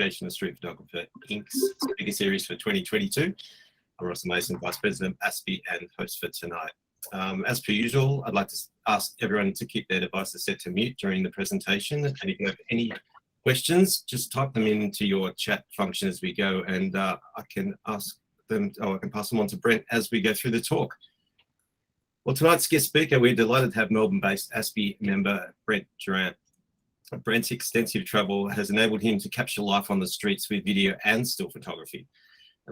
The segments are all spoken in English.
Association of Street Photographer Inc.'s Speaker Series for 2022. I'm Russell Mason, Vice President of AASPI and host for tonight. As per usual, I'd like to ask everyone to keep their devices set to mute during the presentation. And if you have any questions, just type them into your chat function as we go, and I can ask them, or I can pass them on to Brent as we go through the talk. Well, tonight's guest speaker, we're delighted to have Melbourne-based AASPI member Brent Durant. Brent's extensive travel has enabled him to capture life on the streets with video and still photography.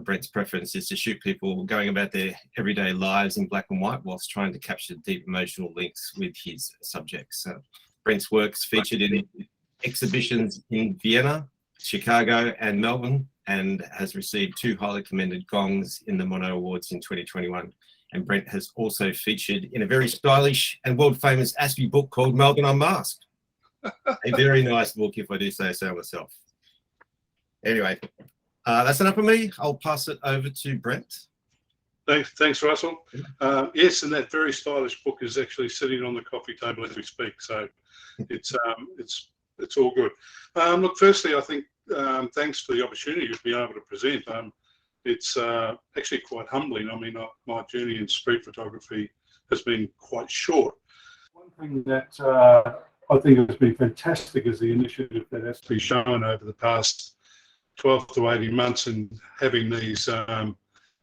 Brent's preference is to shoot people going about their everyday lives in black and white whilst trying to capture deep emotional links with his subjects. Brent's works featured in exhibitions in Vienna, Chicago and Melbourne, and has received 2 highly commended gongs in the Mono Awards in 2021. And Brent has also featured in a very stylish and world-famous AASPI book called Melbourne Unmasked. A very nice book, if I do say so myself. Anyway, that's enough of me. I'll pass it over to Brent. Thanks, Russell. Yes, and that very stylish book is actually sitting on the coffee table as we speak, so it's all good. Look, firstly, I think thanks for the opportunity to be able to present. It's actually quite humbling. I mean, my journey in street photography has been quite short. One thing that I think has been fantastic is the initiative that has been shown over the past 12 to 18 months and having these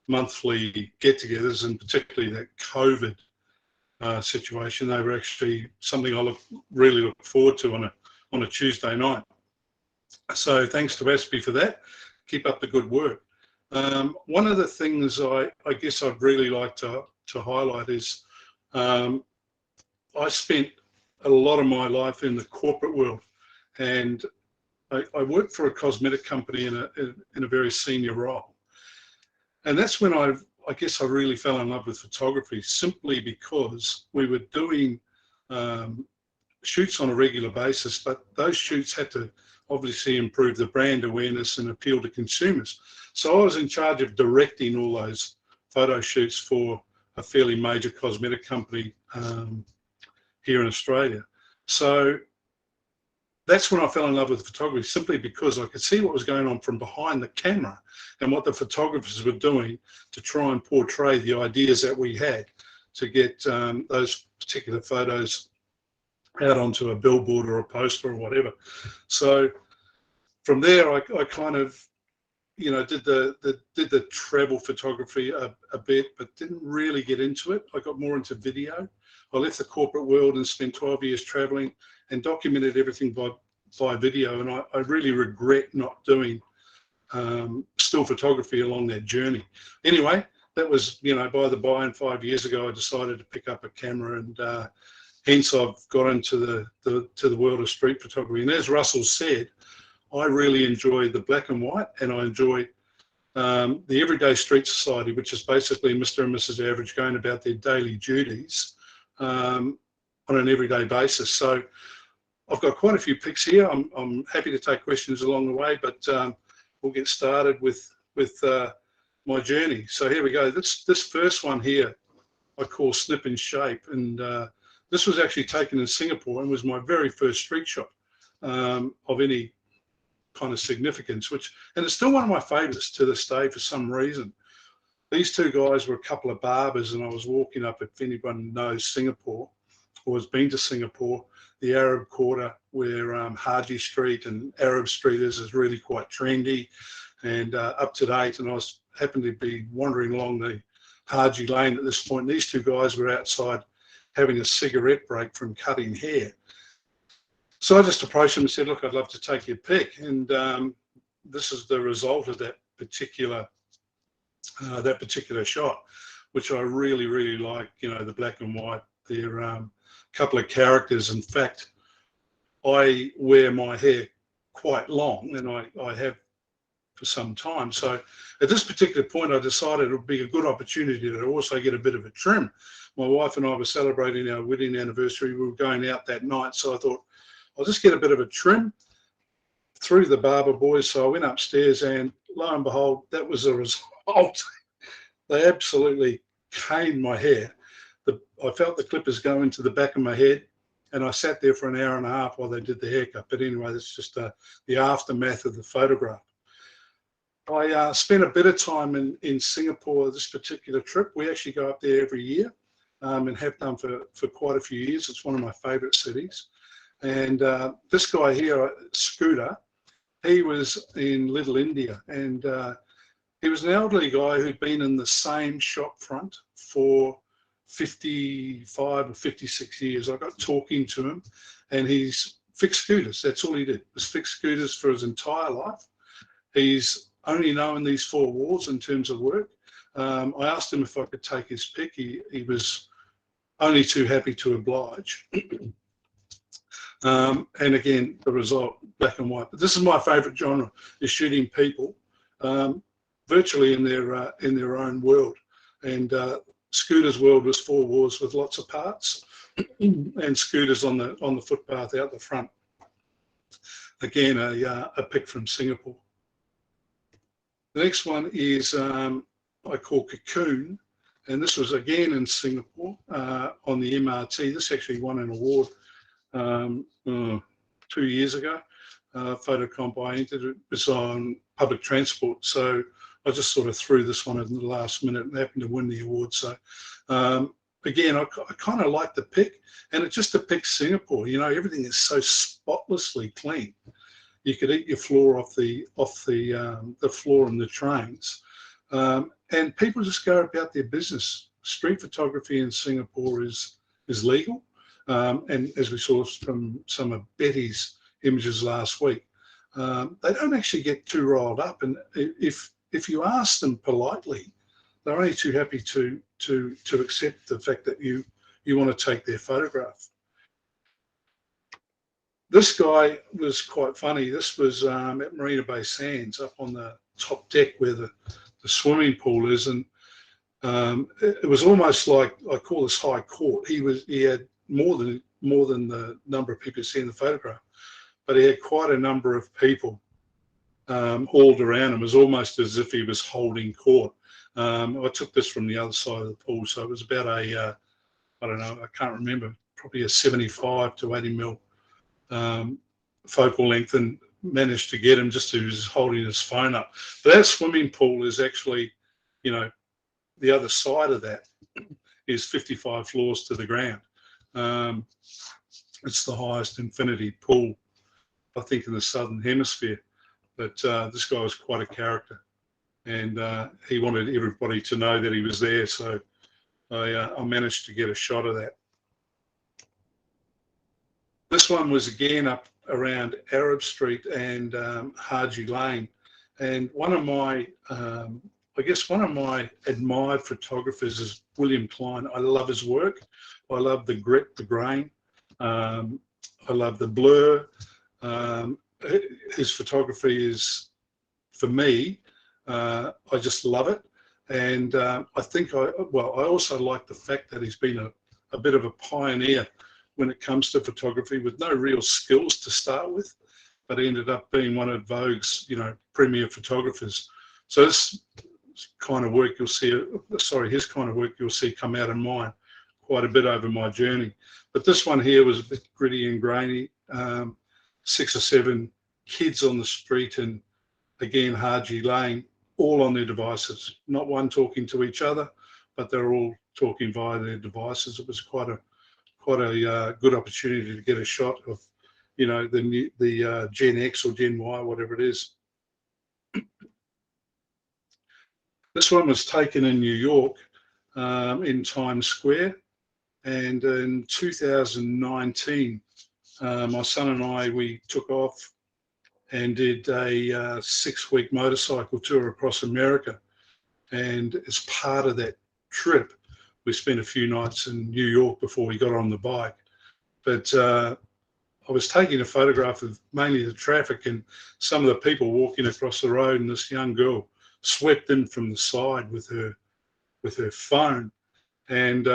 monthly get-togethers, and particularly that COVID situation. They were actually something I really look forward to on a Tuesday night. So thanks to AASPI for that. Keep up the good work. One of the things I guess I'd really like to highlight is I spent a lot of my life in the corporate world, and I worked for a cosmetic company in a very senior role. And that's when I guess I really fell in love with photography, simply because we were doing shoots on a regular basis, but those shoots had to obviously improve the brand awareness and appeal to consumers. So I was in charge of directing all those photo shoots for a fairly major cosmetic company here in Australia. So that's when I fell in love with photography, simply because I could see what was going on from behind the camera and what the photographers were doing to try and portray the ideas that we had to get those particular photos out onto a billboard or a poster or whatever. So from there, I kind of, you know, did the travel photography a bit, but didn't really get into it. I got more into video. I left the corporate world and spent 12 years traveling and documented everything by video. And I really regret not doing still photography along that journey. Anyway, that was, you know, by the by, and 5 years ago, I decided to pick up a camera, and hence I've got into the world of street photography. And as Russell said, I really enjoy the black and white, and I enjoy the Everyday Street Society, which is basically Mr. and Mrs. Average going about their daily duties on an everyday basis. So I've got quite a few pics here. I'm happy to take questions along the way, but we'll get started with my journey. So here we go. This first one here I call Snip and Shape, and this was actually taken in Singapore and was my very first street shot of any kind of significance, and it's still one of my favorites to this day for some reason. These 2 guys were a couple of barbers, and I was walking up, if anyone knows Singapore or has been to Singapore, the Arab Quarter, where Haji Street and Arab Street is really quite trendy and up to date. And I happened to be wandering along the Haji Lane at this point. And these 2 guys were outside having a cigarette break from cutting hair. So I just approached them and said, look, I'd love to take your pic. And this is the result of that particular shot, which I really, really like. You know, the black and white, they're a couple of characters. In fact, I wear my hair quite long, and I have for some time. So at this particular point, I decided it would be a good opportunity to also get a bit of a trim. My wife and I were celebrating our wedding anniversary. We were going out that night, so I thought, I'll just get a bit of a trim through the barber boys. So I went upstairs, and lo and behold, that was the result. They absolutely caned my hair. I felt the clippers go into the back of my head, and I sat there for an hour and a half while they did the haircut. But anyway, that's just the aftermath of the photograph. I spent a bit of time in Singapore this particular trip. We actually go up there every year and have done for quite a few years. It's one of my favourite cities. And this guy here, Scooter, he was in Little India, and he was an elderly guy who'd been in the same shop front for 55 or 56 years. I got talking to him, and he's fixed scooters. That's all he did, was fix scooters for his entire life. He's only known these four walls in terms of work. I asked him if I could take his pick. He was only too happy to oblige. And again, the result, black and white. But this is my favourite genre, is shooting people virtually in their own world. And Scooter's world was four walls with lots of parts, and Scooter's on the footpath out the front. Again, a pick from Singapore. The next one is I call Cocoon, and this was again in Singapore on the MRT. This actually won an award 2 years ago. Photo comp I entered, it was on public transport, so I just sort of threw this one in the last minute and happened to win the award. So again, I kind of like the pick, and it just depicts Singapore. You know, everything is so spotlessly clean. You could eat your floor off the floor in the trains, and people just go about their business. Street photography in Singapore is legal, and as we saw from some of Betty's images last week, they don't actually get too riled up. And if you ask them politely, they're only too happy to accept the fact that you want to take their photograph. This guy was quite funny. This was at Marina Bay Sands, up on the top deck where the swimming pool is, and it was almost like, I call this high court. He had more than the number of people you see in the photograph, but he had quite a number of people hauled around him. It was almost as if he was holding court. I took this from the other side of the pool, so it was about a I don't know, I can't remember, probably a 75 to 80 mil focal length, and managed to get him just as he was holding his phone up. But that swimming pool is actually, you know, the other side of that is 55 floors to the ground. It's the highest infinity pool, I think, in the Southern Hemisphere. But this guy was quite a character, and he wanted everybody to know that he was there. So I managed to get a shot of that. This one was again up around Arab Street and Haji Lane, and one of my admired photographers is William Klein. I love his work. I love the grit, the grain. I love the blur. His photography is, for me, I just love it. And I think I also like the fact that he's been a bit of a pioneer when it comes to photography, with no real skills to start with, but he ended up being one of Vogue's, you know, premier photographers. So this kind of work you'll see, his kind of work you'll see come out of mine quite a bit over my journey. But this one here was a bit gritty and grainy. 6 or 7 kids on the street, and again Haji Lane, all on their devices, not one talking to each other, but they're all talking via their devices. It was quite a good opportunity to get a shot of, you know, the Gen X or Gen Y, whatever it is. This one was taken in New York, in Times Square, and in 2019, my son and I, we took off and did a 6-week motorcycle tour across America. And as part of that trip, we spent a few nights in New York before we got on the bike. But I was taking a photograph of mainly the traffic and some of the people walking across the road, and this young girl swept in from the side with her phone, and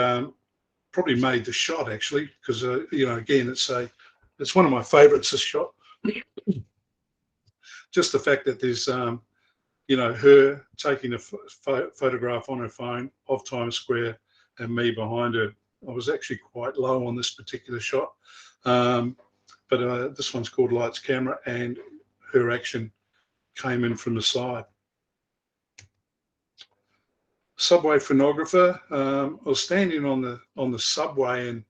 probably made the shot, actually, because you know, again, it's one of my favorites, this shot. Just the fact that there's you know, her taking a photograph on her phone of Times Square and me behind her. I was actually quite low on this particular shot. But this one's called Lights Camera, and her action came in from the side. Subway photographer. I was standing on the subway, and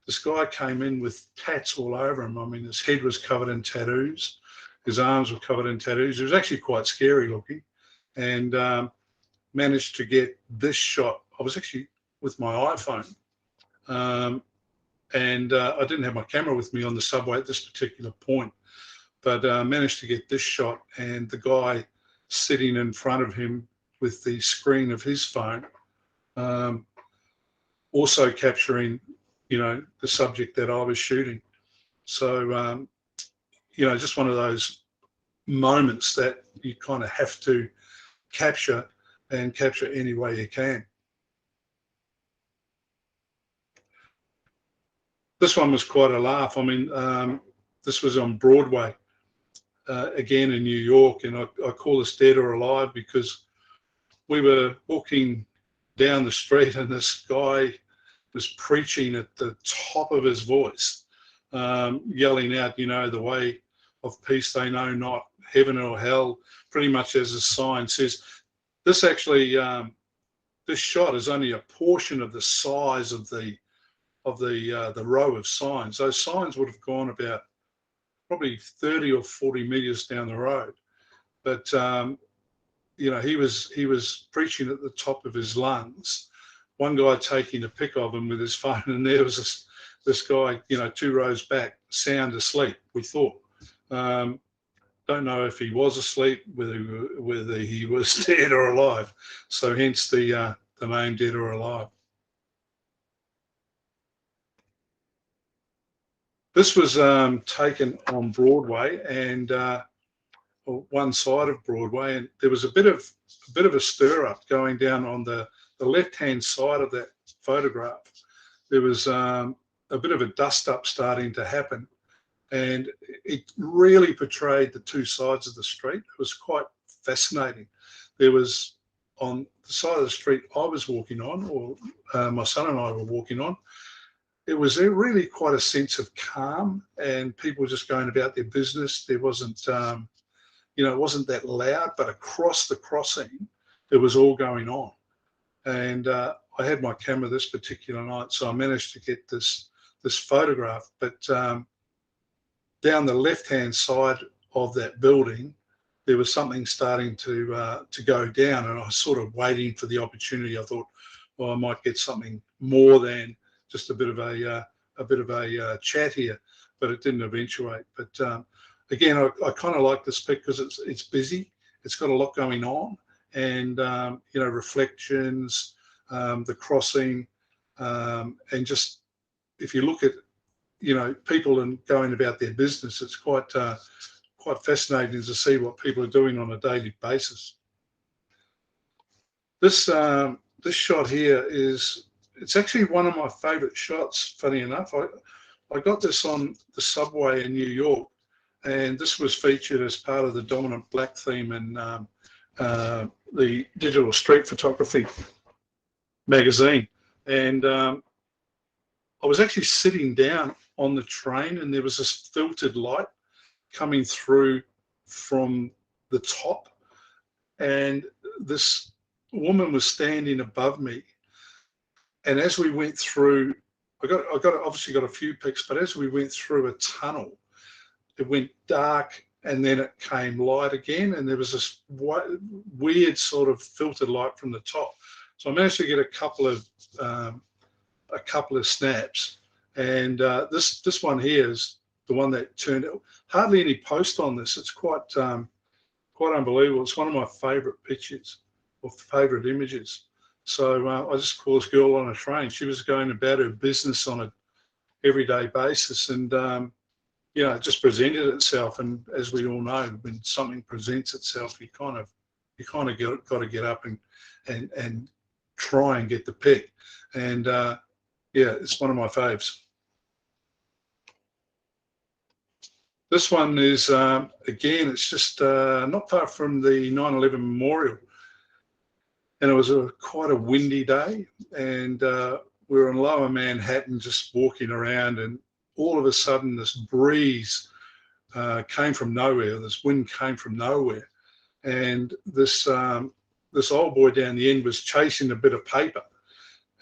this guy came in with tats all over him. I mean, his head was covered in tattoos, his arms were covered in tattoos. It was actually quite scary looking, and managed to get this shot. I was actually with my iPhone, and I didn't have my camera with me on the subway at this particular point, but managed to get this shot, and the guy sitting in front of him with the screen of his phone, also capturing, the subject that I was shooting. So, just one of those moments that you kind of have to capture, and capture any way you can. This one was quite a laugh. I mean, this was on Broadway, again in New York, and I call this Dead or Alive because we were walking down the street and this guy was preaching at the top of his voice, yelling out, the way of peace they know not, heaven or hell, pretty much as the sign says. This actually, this shot is only a portion of the size of the row of signs. Those signs would have gone about probably 30 or 40 meters down the road, but he was preaching at the top of his lungs. One guy taking a pic of him with his phone, and there was this guy, 2 rows back, sound asleep. We thought. Don't know if he was asleep, whether he was dead or alive. So hence the name Dead or Alive. This was taken on Broadway, and one side of Broadway, and there was a bit of a stir up going down on the left-hand side of that photograph. There was a bit of a dust up starting to happen, and it really portrayed the two sides of the street. It was quite fascinating. There was, on the side of the street I was walking on, or my son and I were walking on, it was really quite a sense of calm, and people just going about their business. There wasn't, it wasn't that loud, but across the crossing, it was all going on. And I had my camera this particular night, so I managed to get this photograph. But down the left-hand side of that building, there was something starting to go down, and I was sort of waiting for the opportunity. I thought, well, I might get something more than just a bit of a chat here, but it didn't eventuate. But again, I kind of like this pic because it's busy. It's got a lot going on, and reflections, the crossing, and just if you look at people and going about their business, it's quite fascinating to see what people are doing on a daily basis. This shot here it's actually one of my favorite shots, funny enough. I got this on the subway in New York, and this was featured as part of the dominant black theme in the Digital Street Photography magazine. And I was actually sitting down on the train, and there was this filtered light coming through from the top, and this woman was standing above me. And as we went through, I obviously got a few pics, but as we went through a tunnel, it went dark and then it came light again, and there was this weird sort of filtered light from the top. So I managed to get a couple of snaps, and this one here is the one that turned out. Hardly any post on this. It's quite unbelievable. It's one of my favorite pictures or favorite images. So I just call this girl on a train. She was going about her business on an everyday basis, and it just presented itself. And as we all know, when something presents itself, you kind of got to get up and try and get the pic. And it's one of my faves. This one is again, it's just not far from the 9/11 memorial. And it was quite a windy day, and we were in Lower Manhattan just walking around, and all of a sudden this breeze came from nowhere. This wind came from nowhere, and this old boy down the end was chasing a bit of paper,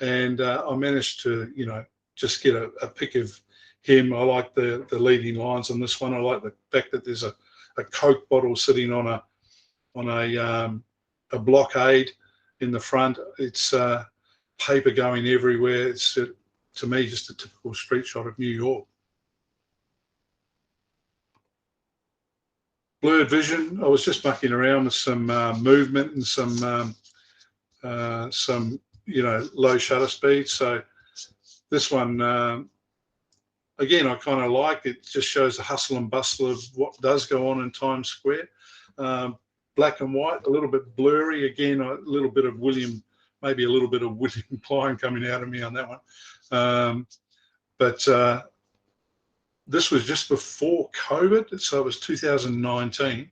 and I managed to, just get a pic of him. I like the leading lines on this one. I like the fact that there's a Coke bottle sitting on a blockade in the front. It's paper going everywhere. It's to me just a typical street shot of New York. Blurred vision. I was just mucking around with some movement and some low shutter speed. So this one, again, I kind of like it. Just shows the hustle and bustle of what does go on in Times Square. Black and white, a little bit blurry. Again, a little bit of maybe a little bit of William Klein coming out of me on that one. But this was just before COVID, so it was 2019,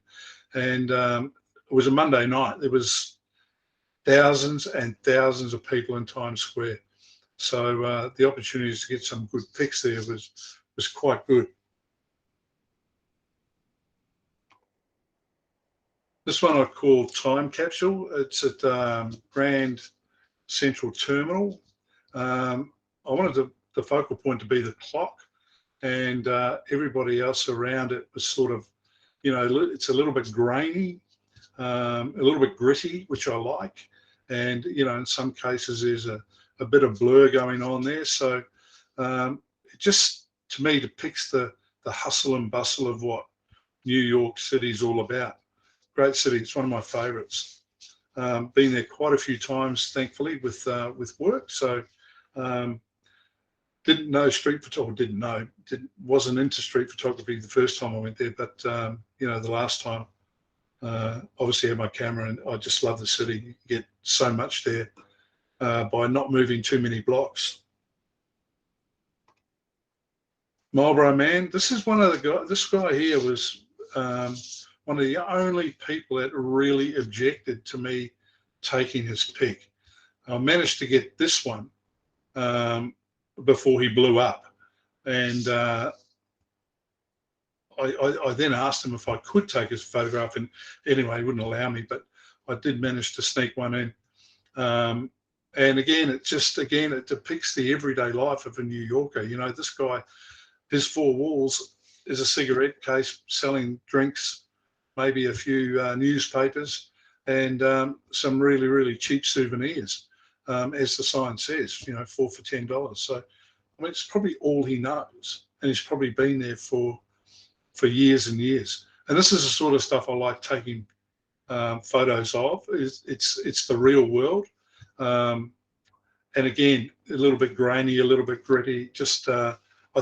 and it was a Monday night. There was thousands and thousands of people in Times Square, so the opportunity to get some good pics there was quite good. This one I call Time Capsule. It's at Grand Central Terminal. I wanted the focal point to be the clock, and everybody else around it was sort of, it's a little bit grainy, a little bit gritty, which I like. And, in some cases there's a bit of blur going on there. So it just, to me, depicts the hustle and bustle of what New York City is all about. Great city. It's one of my favourites. Been there quite a few times, thankfully, with work. So didn't know street photography. Wasn't into street photography the first time I went there, but the last time, obviously had my camera, and I just love the city. You get so much there by not moving too many blocks. Marlboro Man. This is one of the guys. This guy here was one of the only people that really objected to me taking his pic. I managed to get this one before he blew up, and I then asked him if I could take his photograph, and anyway, he wouldn't allow me, but I did manage to sneak one in. And again, it depicts the everyday life of a New Yorker. This guy, his four walls is a cigarette case selling drinks, maybe a few newspapers, and some really, really cheap souvenirs, as the sign says, 4 for $10. So, I mean, it's probably all he knows, and he's probably been there for years and years. And this is the sort of stuff I like taking photos of. It's the real world, and again, a little bit grainy, a little bit gritty. Just I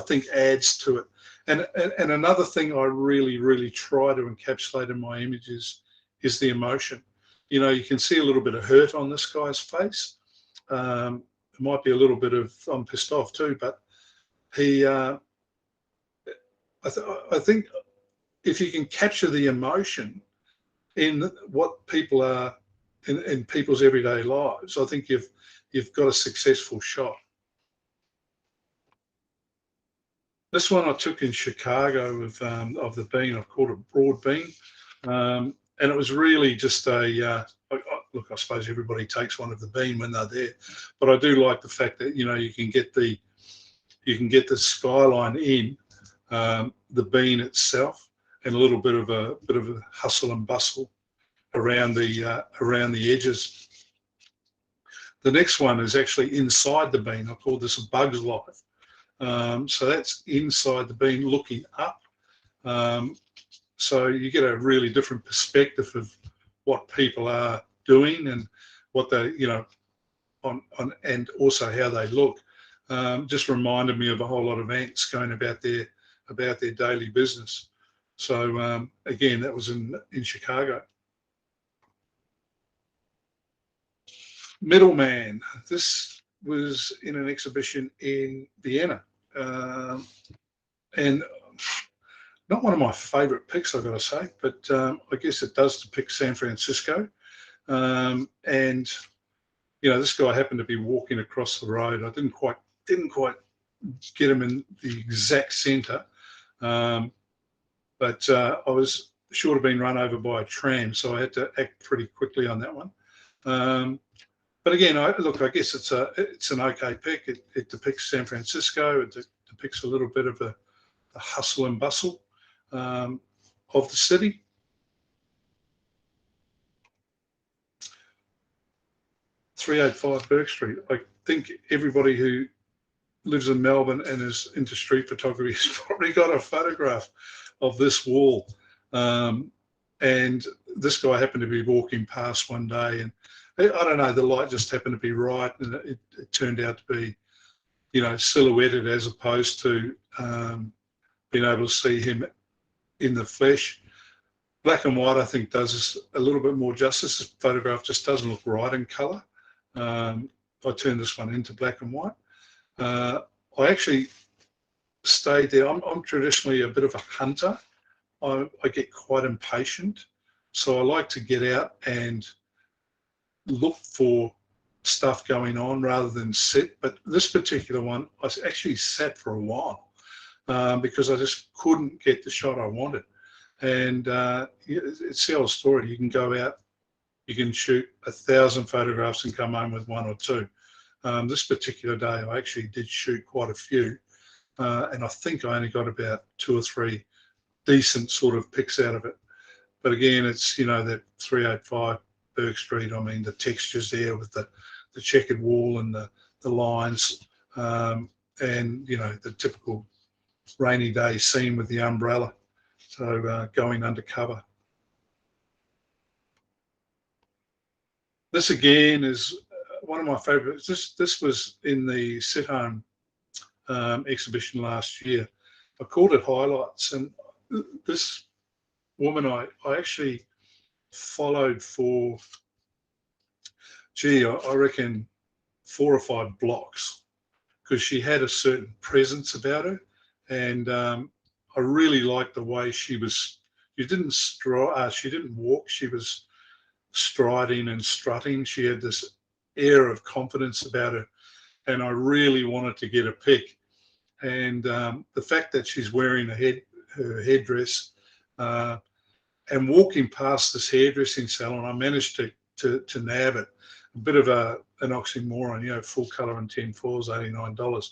think adds to it. And another thing I really, really try to encapsulate in my images is the emotion. You can see a little bit of hurt on this guy's face. It might be a little bit of I'm pissed off too, but he. I think if you can capture the emotion in what people are in people's everyday lives, I think you've got a successful shot. This one I took in Chicago of the bean. I called it Broad Bean, and it was really just a look. I suppose everybody takes one of the bean when they're there, but I do like the fact that you can get the skyline in the bean itself, and a little bit of a hustle and bustle around the edges. The next one is actually inside the bean. I call this a bug's life. So that's inside the bean looking up. So you get a really different perspective of what people are doing and what they, and also how they look. Just reminded me of a whole lot of ants going about their daily business. So again, that was in Chicago. Middleman. This was in an exhibition in Vienna, and not one of my favourite pics, I've got to say, but I guess it does depict San Francisco. And this guy happened to be walking across the road. I didn't quite get them in the exact centre. But I was short of being run over by a tram, so I had to act pretty quickly on that one. But again, I guess it's an okay pick. It depicts San Francisco. It depicts a little bit of the hustle and bustle of the city. .385 Burke Street. I think everybody who lives in Melbourne and is into street photography has probably got a photograph of this wall. And this guy happened to be walking past one day, and I don't know, the light just happened to be right, and it turned out to be, silhouetted as opposed to being able to see him in the flesh. Black and white, I think, does us a little bit more justice. This photograph just doesn't look right in colour. I turned this one into black and white. I actually stayed there. I'm traditionally a bit of a hunter. I get quite impatient, so I like to get out and look for stuff going on rather than sit. But this particular one, I actually sat for a while because I just couldn't get the shot I wanted. And it's the old story. You can go out, you can shoot 1,000 photographs and come home with one or two. This particular day, I actually did shoot quite a few, and I think I only got about 2 or 3 decent sort of pics out of it. But again, it's, that 385 Burke Street. I mean, the textures there with the checkered wall and the lines, and, the typical rainy day scene with the umbrella. So going undercover. This again is one of my favourites. This was in the Sit Home exhibition last year. I called it Highlights, and this woman I actually followed for, I reckon 4 or 5 blocks, because she had a certain presence about her, and I really liked the way she was. She didn't walk. She was striding and strutting. She had this air of confidence about her, and I really wanted to get a pic. And the fact that she's wearing her headdress and walking past this hairdressing salon, I managed to nab it. A bit of an oxymoron, full colour and 10/4s, $89.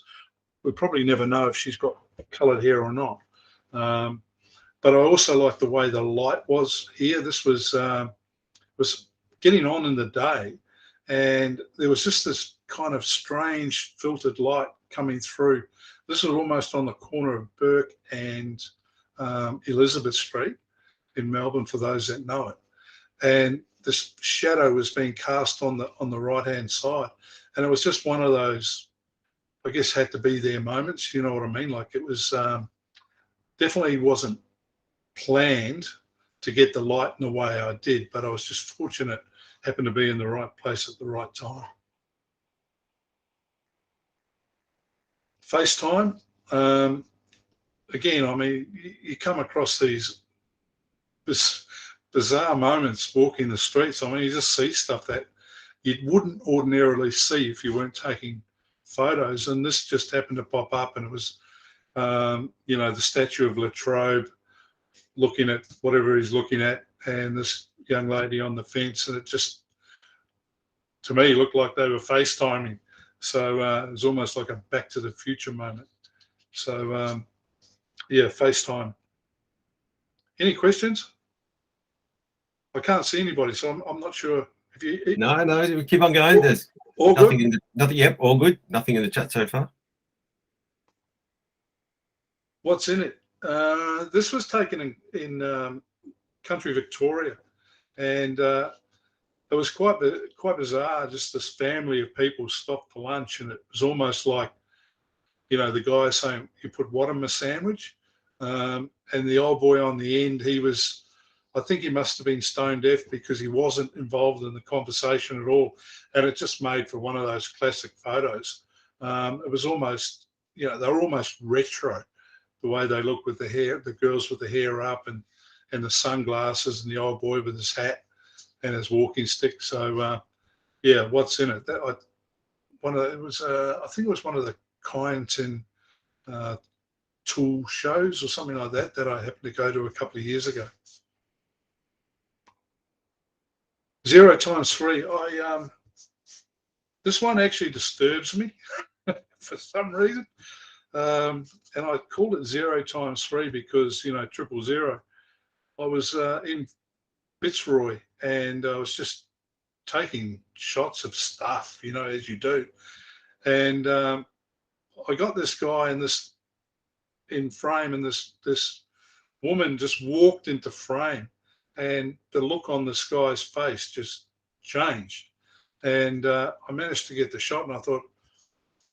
We'll probably never know if she's got coloured hair or not. But I also like the way the light was here. This was getting on in the day, and there was just this kind of strange filtered light coming through. This is almost on the corner of Burke and Elizabeth Street in Melbourne, for those that know it. And this shadow was being cast on the right-hand side, and it was just one of those, I guess, had to be there moments. You know what I mean? Like, it was definitely wasn't planned to get the light in the way I did, but I was just fortunate, happened to be in the right place at the right time. FaceTime. Again, I mean, you come across these bizarre moments walking the streets. I mean, you just see stuff that you wouldn't ordinarily see if you weren't taking photos. And this just happened to pop up, and it was, the statue of Latrobe looking at whatever he's looking at, and this young lady on the fence, and it just, to me, looked like they were FaceTiming. So it was almost like a Back to the Future moment. So, FaceTime. Any questions? I can't see anybody, so I'm not sure if you. No, keep on going. There's all nothing good? nothing. Yep, all good. Nothing in the chat so far. What's in it? This was taken in country Victoria, and it was quite bizarre. Just this family of people stopped for lunch, and it was almost like, the guy saying, "You put what in my sandwich?" And the old boy on the end, I think he must have been stone deaf, because he wasn't involved in the conversation at all, and it just made for one of those classic photos. It was almost, they were almost retro, the way they look with the hair, the girls with the hair up, and the sunglasses, and the old boy with his hat and his walking stick. So what's in it? I think it was one of the clients in tool shows or something like that that I happened to go to a couple of years ago. 0 times 3. This one actually disturbs me for some reason. And I called it 0 times 3 because, 000. I was in Fitzroy and I was just taking shots of stuff, as you do. And I got this guy in frame, and this woman just walked into frame, and the look on this guy's face just changed. And I managed to get the shot, and I thought,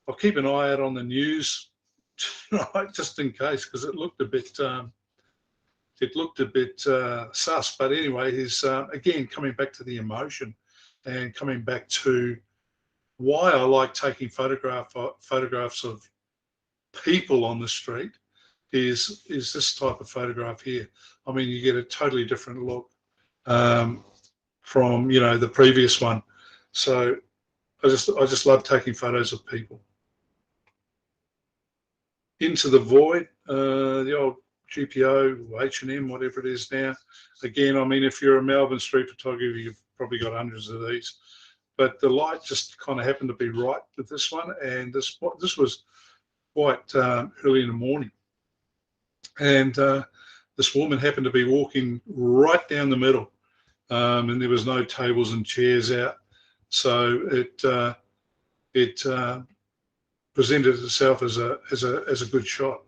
I'll keep an eye out on the news tonight just in case, because it looked a bit sus. But anyway, he's again coming back to the emotion and coming back to why I like taking photographs of people on the street is this type of photograph here. I mean, you get a totally different look from the previous one. So I just love taking photos of people. Into the Void, the old GPO, H&M, whatever it is now. Again, I mean, if you're a Melbourne street photographer, you've probably got hundreds of these. But the light just kind of happened to be right with this one, and this was quite early in the morning. And this woman happened to be walking right down the middle, and there was no tables and chairs out. So it presented itself as a good shot.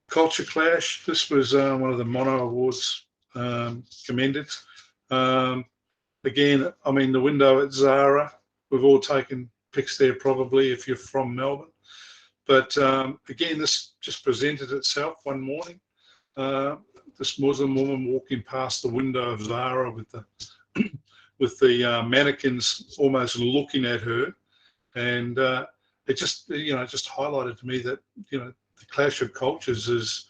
Culture Clash. This was one of the Mono Awards commended. Again, I mean, the window at Zara. We've all taken pics there probably if you're from Melbourne. But again, this just presented itself one morning. This Muslim woman walking past the window of Zara with the mannequins almost looking at her, and it just just highlighted to me that the clash of cultures is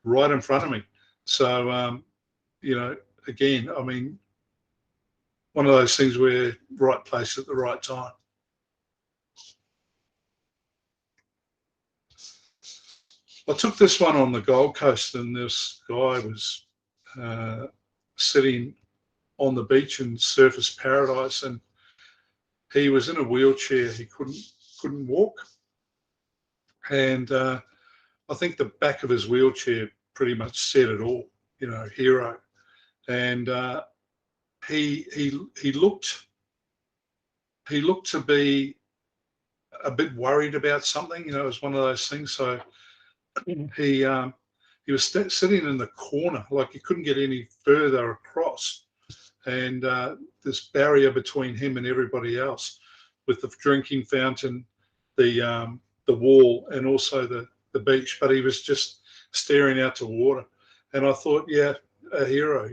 right in front of me. So again, I mean, one of those things where right place at the right time. I took this one on the Gold Coast, and this guy was sitting on the beach in Surfers Paradise, and he was in a wheelchair. He couldn't walk, and I think the back of his wheelchair pretty much said it all. Hero, and he looked to be a bit worried about something. It was one of those things. So he was sitting in the corner, like he couldn't get any further across, and this barrier between him and everybody else, with the drinking fountain, the wall, and also the beach. But he was just staring out to water, and I thought, yeah, a hero.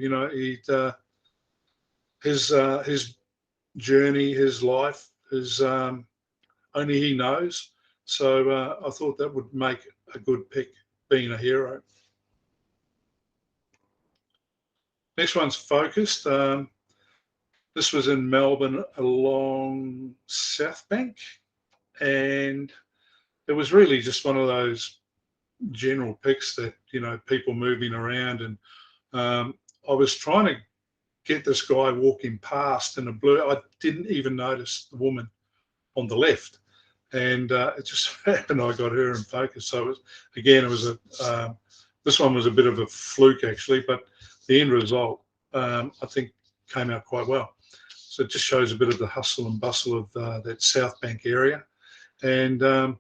His journey, his life, is only he knows. So I thought that would make a good pick, being a hero. Next one's Focused. This was in Melbourne along South Bank, and it was really just one of those general picks that, people moving around, and I was trying to get this guy walking past in a blur. I didn't even notice the woman on the left, and it just happened I got her in focus. So this one was a bit of a fluke actually, but the end result I think came out quite well. So it just shows a bit of the hustle and bustle of that South Bank area, and the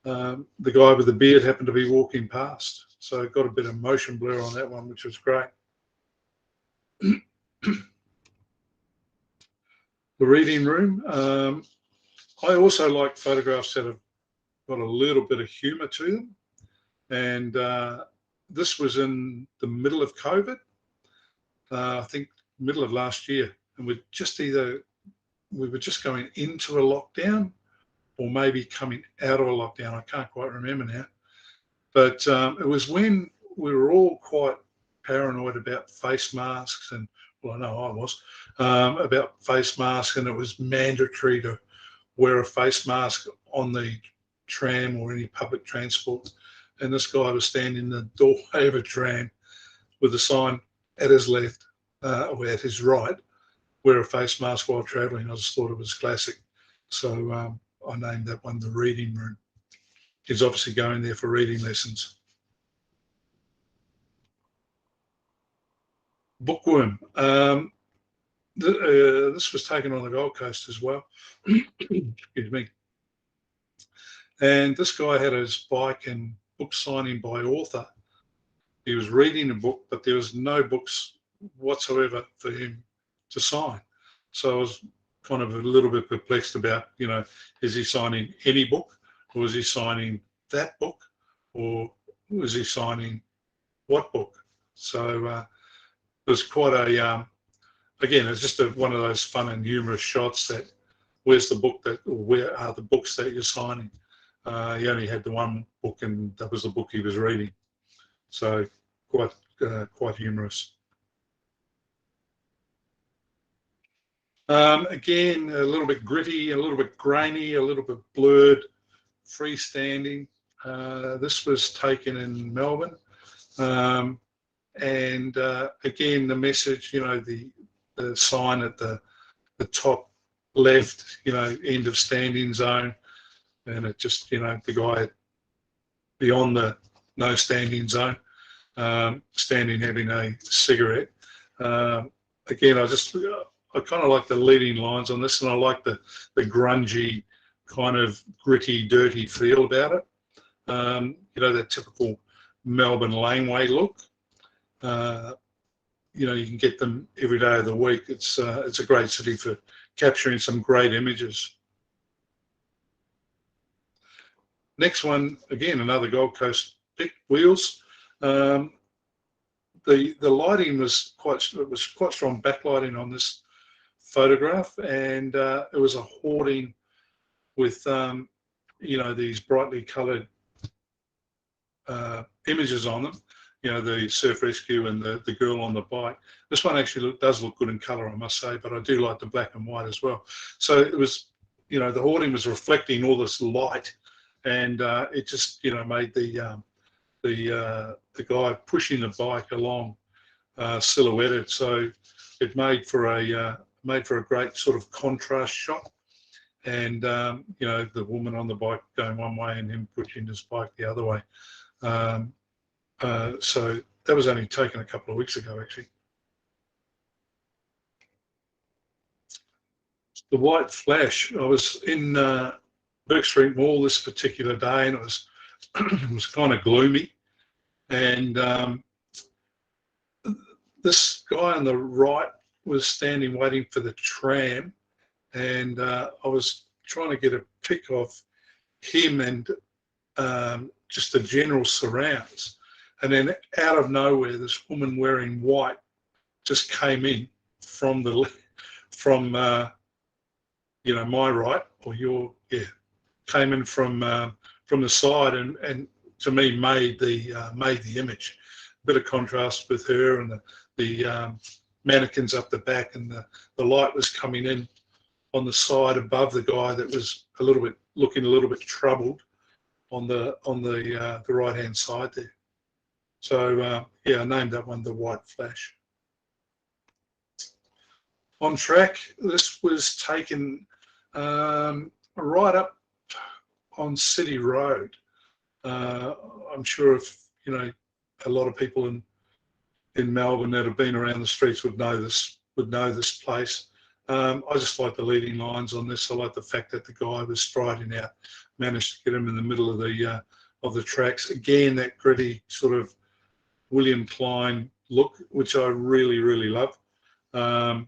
guy with the beard happened to be walking past, so got a bit of motion blur on that one, which was great. The Reading Room. I also like photographs that have got a little bit of humour to them, and this was in the middle of COVID, I think middle of last year, and we were just going into a lockdown, or maybe coming out of a lockdown. I can't quite remember now, but it was when we were all quite paranoid about face masks, and well, I know I was, about face masks, and it was mandatory to wear a face mask on the tram or any public transport. And this guy was standing in the doorway of a tram with a sign at his left, or at his right, wear a face mask while travelling. I just thought it was classic. So I named that one the reading room. He's obviously going there for reading lessons. Bookworm. This was taken on the Gold Coast as well. Excuse me. And this guy had his bike and book signing by author. He was reading a book, but there was no books whatsoever for him to sign. So I was kind of a little bit perplexed about, is he signing any book, or is he signing that book, or was he signing what book? So it was quite a, again, it's just one of those fun and humorous shots that, where's the book that, or where are the books that you're signing? He only had the one book, and that was the book he was reading. So quite humorous. Again, a little bit gritty, a little bit grainy, a little bit blurred, freestanding. This was taken in Melbourne. And again, the message, the sign at the top left, end of standing zone. And it just, the guy beyond the no standing zone, standing having a cigarette. Again, I kind of like the leading lines on this, and I like the grungy, kind of gritty, dirty feel about it. That typical Melbourne laneway look. You can get them every day of the week. It's a great city for capturing some great images. Next one, again, another Gold Coast pick, wheels. The lighting was quite strong backlighting on this photograph, and it was a hoarding with these brightly coloured images on them. The surf rescue and the girl on the bike. This one actually does look good in colour, I must say, but I do like the black and white as well. So it was, the hoarding was reflecting all this light, and it just, made the guy pushing the bike along silhouetted. So it made for a great sort of contrast shot. And the woman on the bike going one way and him pushing his bike the other way. So that was only taken a couple of weeks ago, actually. The white flash. I was in Burke Street Mall this particular day, and it was kind of gloomy. And this guy on the right was standing waiting for the tram, and I was trying to get a pic of him and just the general surrounds. And then out of nowhere, this woman wearing white just came in from my right, or came in from the side, and to me made the image. A bit of contrast with her and the mannequins up the back, and the light was coming in on the side above the guy that was looking a little bit troubled on the right hand side there. So I named that one the White Flash. On track, this was taken right up on City Road. I'm sure if a lot of people in Melbourne that have been around the streets would know this place. I just like the leading lines on this. I like the fact that the guy was striding out, managed to get him in the middle of the tracks. Again, that gritty sort of William Klein look, which I really, really love. And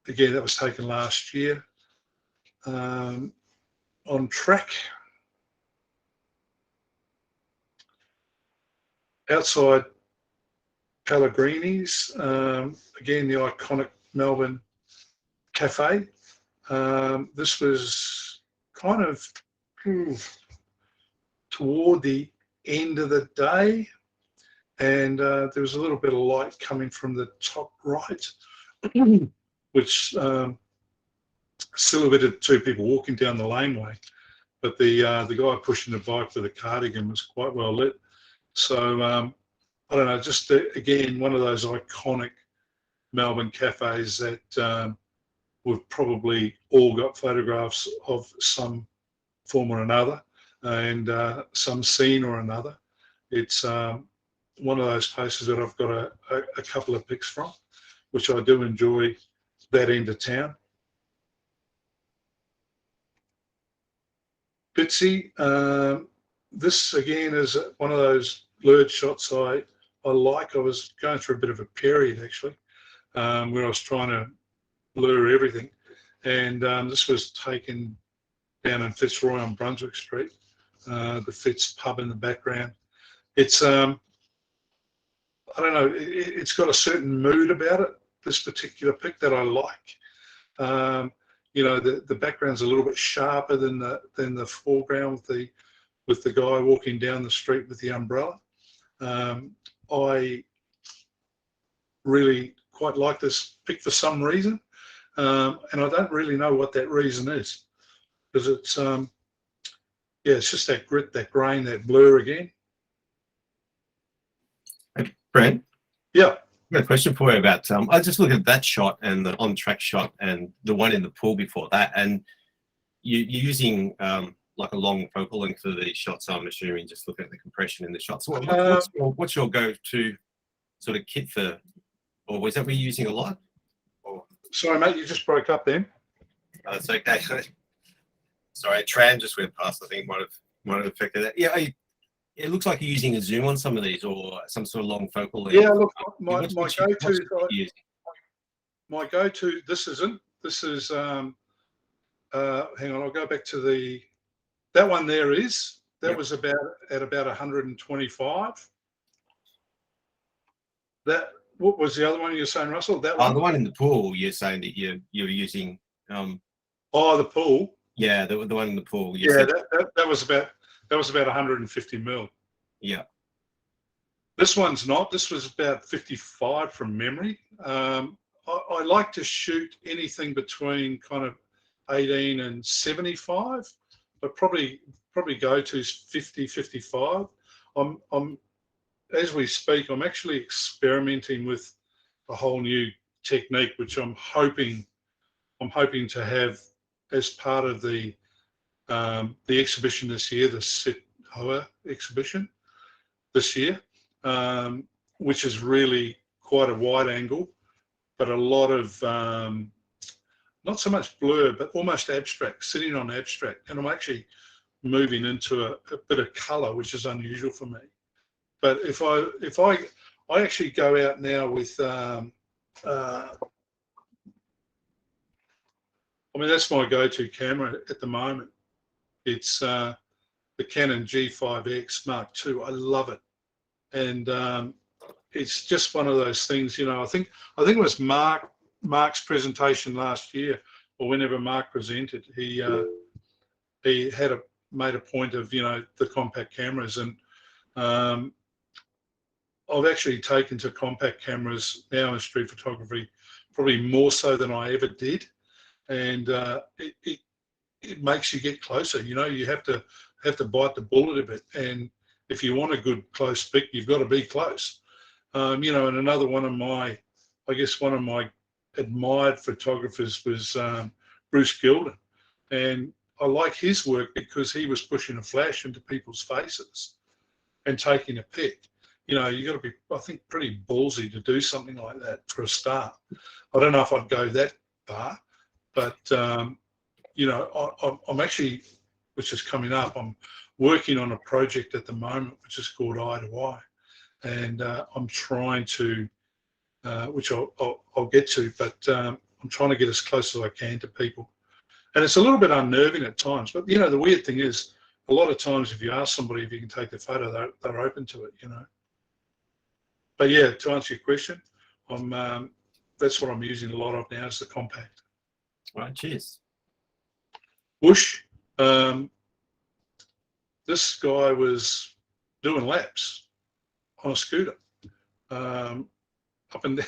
again, that was taken last year. On track, outside Pellegrini's, again, the iconic Melbourne cafe. This was kind of toward the end of the day, and there was a little bit of light coming from the top right, which silhouetted two people walking down the laneway, but the guy pushing the bike with a cardigan was quite well lit. So I don't know, just again, one of those iconic Melbourne cafes that we've probably all got photographs of some form or another, and some scene or another. It's one of those places that I've got a couple of pics from, which I do enjoy that end of town. Bitsy, this again is one of those blurred shots I like. I was going through a bit of a period actually, where I was trying to blur everything, and this was taken down in Fitzroy on Brunswick Street, the Fitz pub in the background. It's I don't know, it's got a certain mood about it, this particular pic, that I like. You know, the background's a little bit sharper than the foreground with the guy walking down the street with the umbrella. I really quite like this pic for some reason, and I don't really know what that reason is, because it's yeah, it's just that grit, that grain, that blur again. Brent? Yeah. I've got a question for you about, I just look at that shot and the on-track shot and the one in the pool before that, and you're using like a long focal length for these shots, I'm assuming, just looking at the compression in the shots. What's your go-to sort of kit for, or was that what you're using a lot? Or, sorry, mate, you just broke up then. It's okay. Sorry, a tram just went past, I think might have affected that. Yeah, it looks like you're using a zoom on some of these, or some sort of long focal length. Yeah, look, my go-to, this is, hang on, I'll go back to that one there is, that was about 125. What was the other one you were saying, Russell? That one? The one in the pool, you're saying that you're using. The pool. Yeah, the one in the pool. Yeah, that was about 150 mil. Yeah. This one's not. This was about 55 from memory. I like to shoot anything between kind of 18 and 75, but probably go to 50, 55. I'm as we speak, I'm actually experimenting with a whole new technique, which I'm hoping to have as part of the exhibition this year, the Sit Hoa exhibition this year, which is really quite a wide angle, but a lot of not so much blur, but almost abstract, sitting on abstract. And I'm actually moving into a bit of color, which is unusual for me. But if I actually go out now with I mean, that's my go-to camera at the moment. It's the Canon G5X Mark II. I love it, and it's just one of those things. You know, I think it was Mark's presentation last year, or whenever Mark presented, he made a point of, you know, the compact cameras, and I've actually taken to compact cameras now in street photography, probably more so than I ever did, and it makes you get closer. You know, you have to bite the bullet a bit, and if you want a good close pic, you've got to be close. You know, and another one of my admired photographers was Bruce Gilden, and I like his work because he was pushing a flash into people's faces and taking a pic. You know, you got to be, I think, pretty ballsy to do something like that for a start. I don't know if I'd go that far, but you know, I'm actually, which is coming up, I'm working on a project at the moment which is called Eye to Eye, and I'm trying to, which I'll get to, but I'm trying to get as close as I can to people, and it's a little bit unnerving at times. But you know, the weird thing is, a lot of times if you ask somebody if you can take the photo, they're open to it. You know. But yeah, to answer your question, that's what I'm using a lot of now, is the compact. All right, cheers. Whoosh. This guy was doing laps on a scooter, up and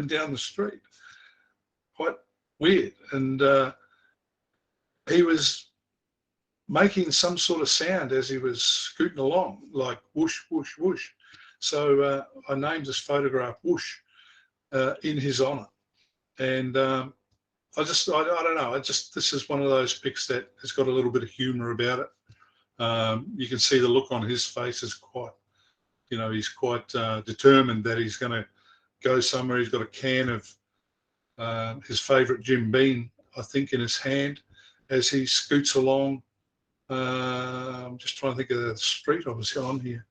down the street. Quite weird. And he was making some sort of sound as he was scooting along, like whoosh, whoosh, whoosh. So I named this photograph Whoosh in his honour. And I don't know, this is one of those pics that has got a little bit of humour about it. You can see the look on his face is quite, he's quite determined that he's going to go somewhere. He's got a can of his favourite Jim Beam, I think, in his hand as he scoots along. I'm just trying to think of the street I was on here.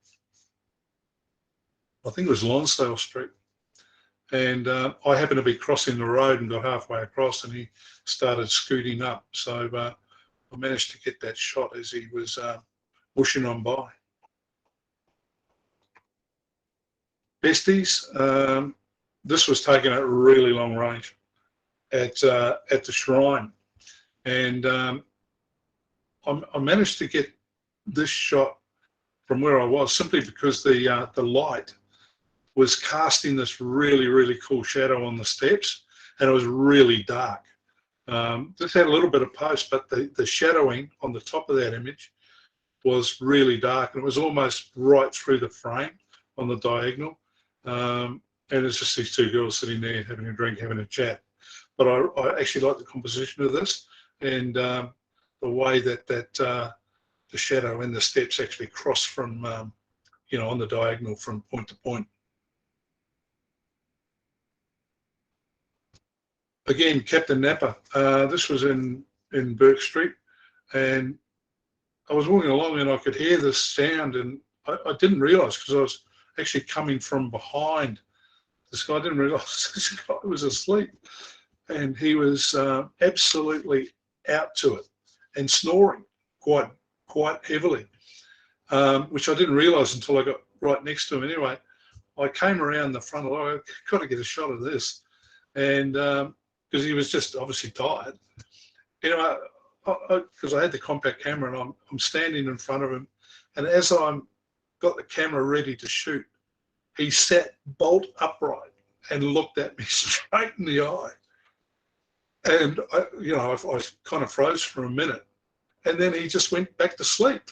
I think it was Lonsdale Street. And I happened to be crossing the road and got halfway across, and he started scooting up. So I managed to get that shot as he was whooshing on by. Besties, this was taken at really long range at the shrine. And I managed to get this shot from where I was simply because the light was casting this really, really cool shadow on the steps, and it was really dark. This had a little bit of post, but the shadowing on the top of that image was really dark, and it was almost right through the frame on the diagonal. And it's just these two girls sitting there having a drink, having a chat. But I actually like the composition of this, and the way that the shadow and the steps actually cross from, on the diagonal from point to point. Again, Captain Napa. This was in Burke Street, and I was walking along and I could hear this sound, and I didn't realise, because I was actually coming from behind this guy. I didn't realise this guy was asleep, and he was absolutely out to it and snoring quite heavily, which I didn't realise until I got right next to him. Anyway, I came around the front. I've got to get a shot of this, and because he was just obviously tired. Because I had the compact camera, and I'm standing in front of him, and as I'm got the camera ready to shoot, he sat bolt upright and looked at me straight in the eye. And I kind of froze for a minute, and then he just went back to sleep.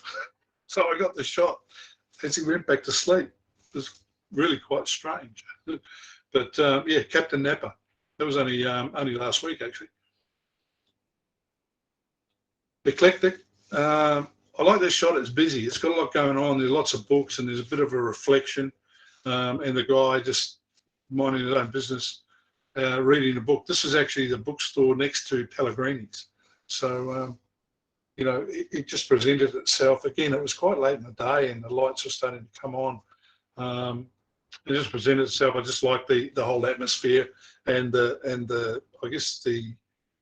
So I got the shot as he went back to sleep. It was really quite strange. But yeah, Captain Napa. That was only last week, actually. Eclectic. I like this shot. It's busy. It's got a lot going on. There's lots of books, and there's a bit of a reflection. And the guy just minding his own business, reading a book. This is actually the bookstore next to Pellegrini's. So, it just presented itself. Again, it was quite late in the day, and the lights were starting to come on. It just presented itself. I just like the whole atmosphere and the I guess the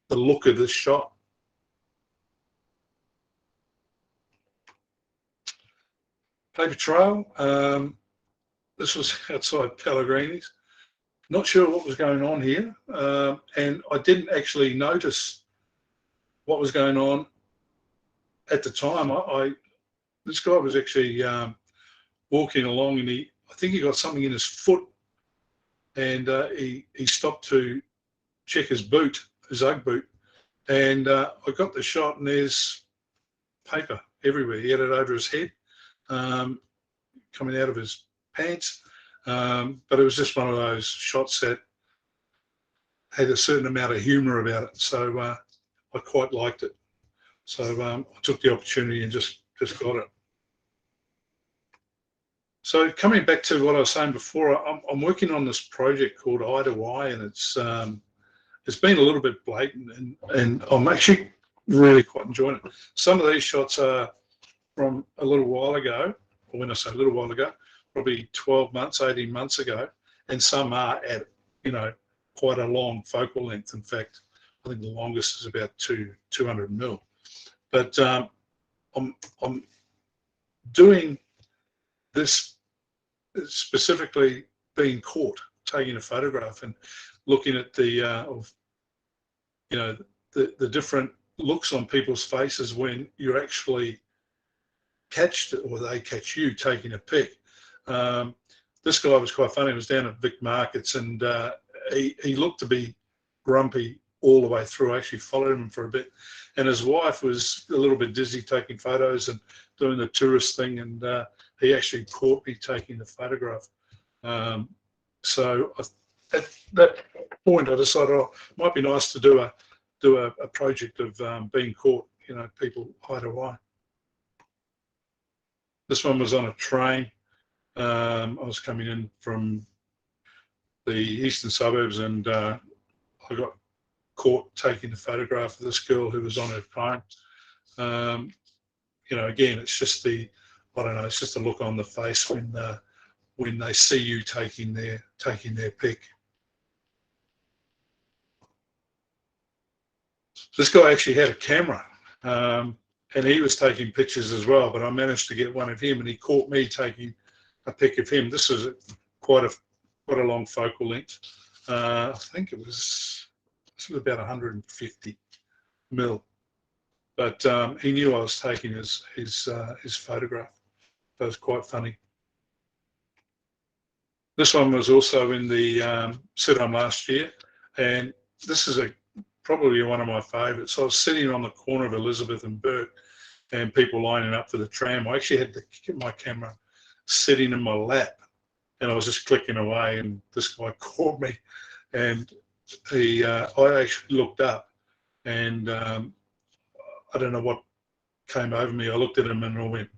look of this shot. Paper trail. This was outside Pellegrini's. Not sure what was going on here, and I didn't actually notice what was going on at the time. This guy was actually walking along, and I think he got something in his foot, and he stopped to check his boot, his Ugg boot, and I got the shot, and there's paper everywhere. He had it over his head, coming out of his pants, but it was just one of those shots that had a certain amount of humour about it, so I quite liked it. So I took the opportunity and just got it. So coming back to what I was saying before, I'm working on this project called Eye to Eye, and it's been a little bit blatant, and I'm actually really quite enjoying it. Some of these shots are from a little while ago, or when I say a little while ago, probably 12 months, 18 months ago, and some are at quite a long focal length. In fact, I think the longest is about 200 mil. But I'm doing this specifically being caught taking a photograph and looking at the different looks on people's faces when you're actually catched, or they catch you taking a pic. This guy was quite funny. He was down at Vic Markets, and he looked to be grumpy all the way through. I actually followed him for a bit, and his wife was a little bit dizzy taking photos and doing the tourist thing, and he actually caught me taking the photograph. So at that point, I decided, oh, it might be nice to do a project of being caught, people eye to eye. This one was on a train. I was coming in from the eastern suburbs, and I got caught taking a photograph of this girl who was on her phone. Again, it's just it's just a look on the face when they see you taking their pic. This guy actually had a camera, and he was taking pictures as well, but I managed to get one of him, and he caught me taking a pic of him. This was quite a long focal length. I think it was about 150 mil, but he knew I was taking his photograph. That was quite funny. This one was also in the sit-on last year, and this is probably one of my favourites. I was sitting on the corner of Elizabeth and Burke, and people lining up for the tram. I actually had my camera sitting in my lap, and I was just clicking away, and this guy caught me, and I actually looked up, and I don't know what came over me. I looked at him and I went,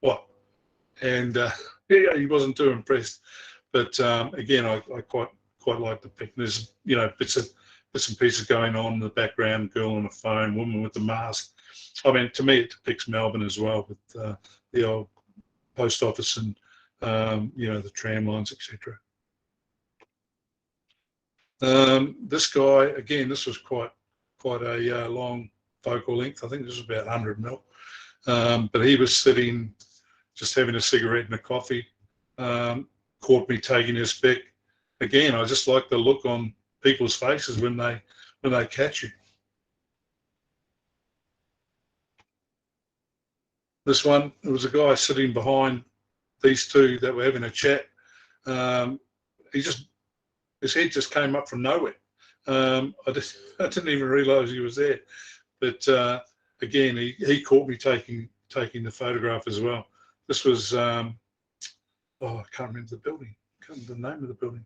"What?" And he wasn't too impressed. But again, I quite like the pic. There's bits and pieces going on in the background. Girl on the phone, woman with the mask. I mean, to me, it depicts Melbourne as well, with the old post office and the tram lines, etc. This guy, again, this was quite a long focal length. I think this was about 100 mil. But he was sitting, just having a cigarette and a coffee. Caught me taking his pic. Again, I just like the look on people's faces when they catch you. This one, there was a guy sitting behind these two that were having a chat. His head just came up from nowhere. I didn't even realise he was there. But again, he caught me taking the photograph as well. This was I can't remember the building. I can't remember the name of the building.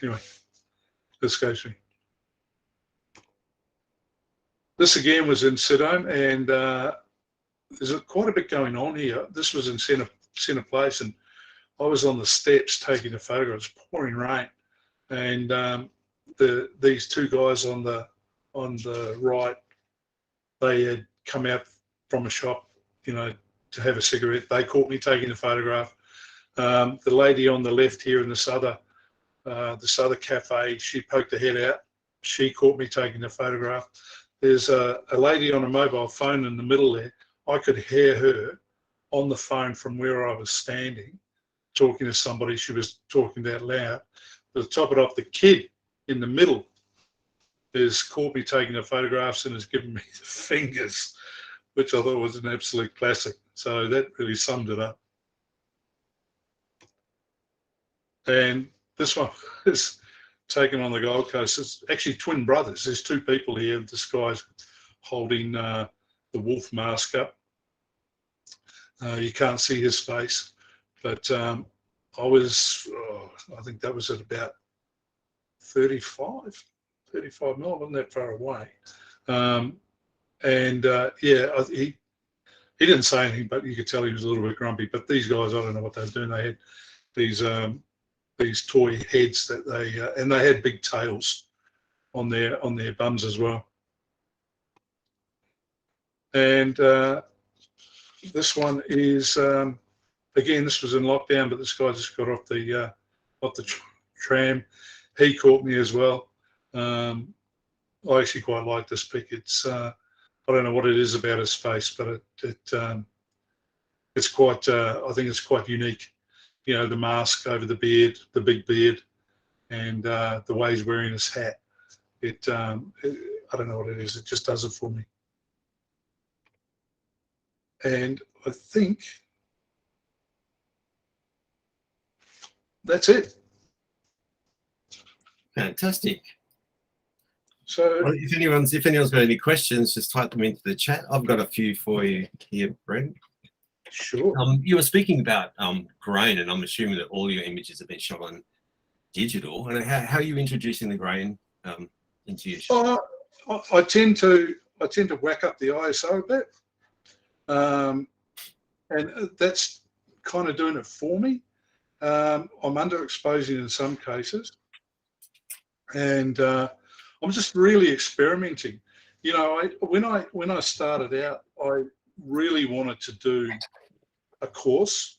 Anyway, this goes me. This again was in Sidome, and there's quite a bit going on here. This was in Centre Place, and I was on the steps taking a photograph. It was pouring rain, and these two guys on the right, they had come out from a shop, to have a cigarette. They caught me taking a photograph. The lady on the left here in this other cafe, she poked her head out. She caught me taking a photograph. There's a lady on a mobile phone in the middle there. I could hear her on the phone from where I was standing, talking to somebody. She was talking that loud. But to top it off, the kid in the middle has caught me taking the photographs and has given me the fingers, which I thought was an absolute classic. So that really summed it up. And this one is taken on the Gold Coast. It's actually twin brothers. There's two people here. This guy's holding the wolf mask up. You can't see his face, but I think that was at about 35 mil. I wasn't that far away. He didn't say anything, but you could tell he was a little bit grumpy. But these guys, I don't know what they were doing. They had these toy heads that they had big tails on their bums as well. And this one is again, this was in lockdown, but this guy just got off the tram. He caught me as well. I actually quite like this pic. It's I don't know what it is about his face, but it's quite. I think it's quite unique. The mask over the beard, the big beard, and the way he's wearing his hat. I don't know what it is. It just does it for me. And I think that's it. Fantastic. So Well, if anyone's got any questions, just type them into the chat. I've got a few for you here, Brent. sure. You were speaking about grain, and I'm assuming that all your images have been shot on digital. And how are you introducing the grain into your shot? I tend to whack up the ISO a bit, and that's kind of doing it for me. I'm underexposing in some cases, and I'm just really experimenting. You know, when I started out, I really wanted to do a course,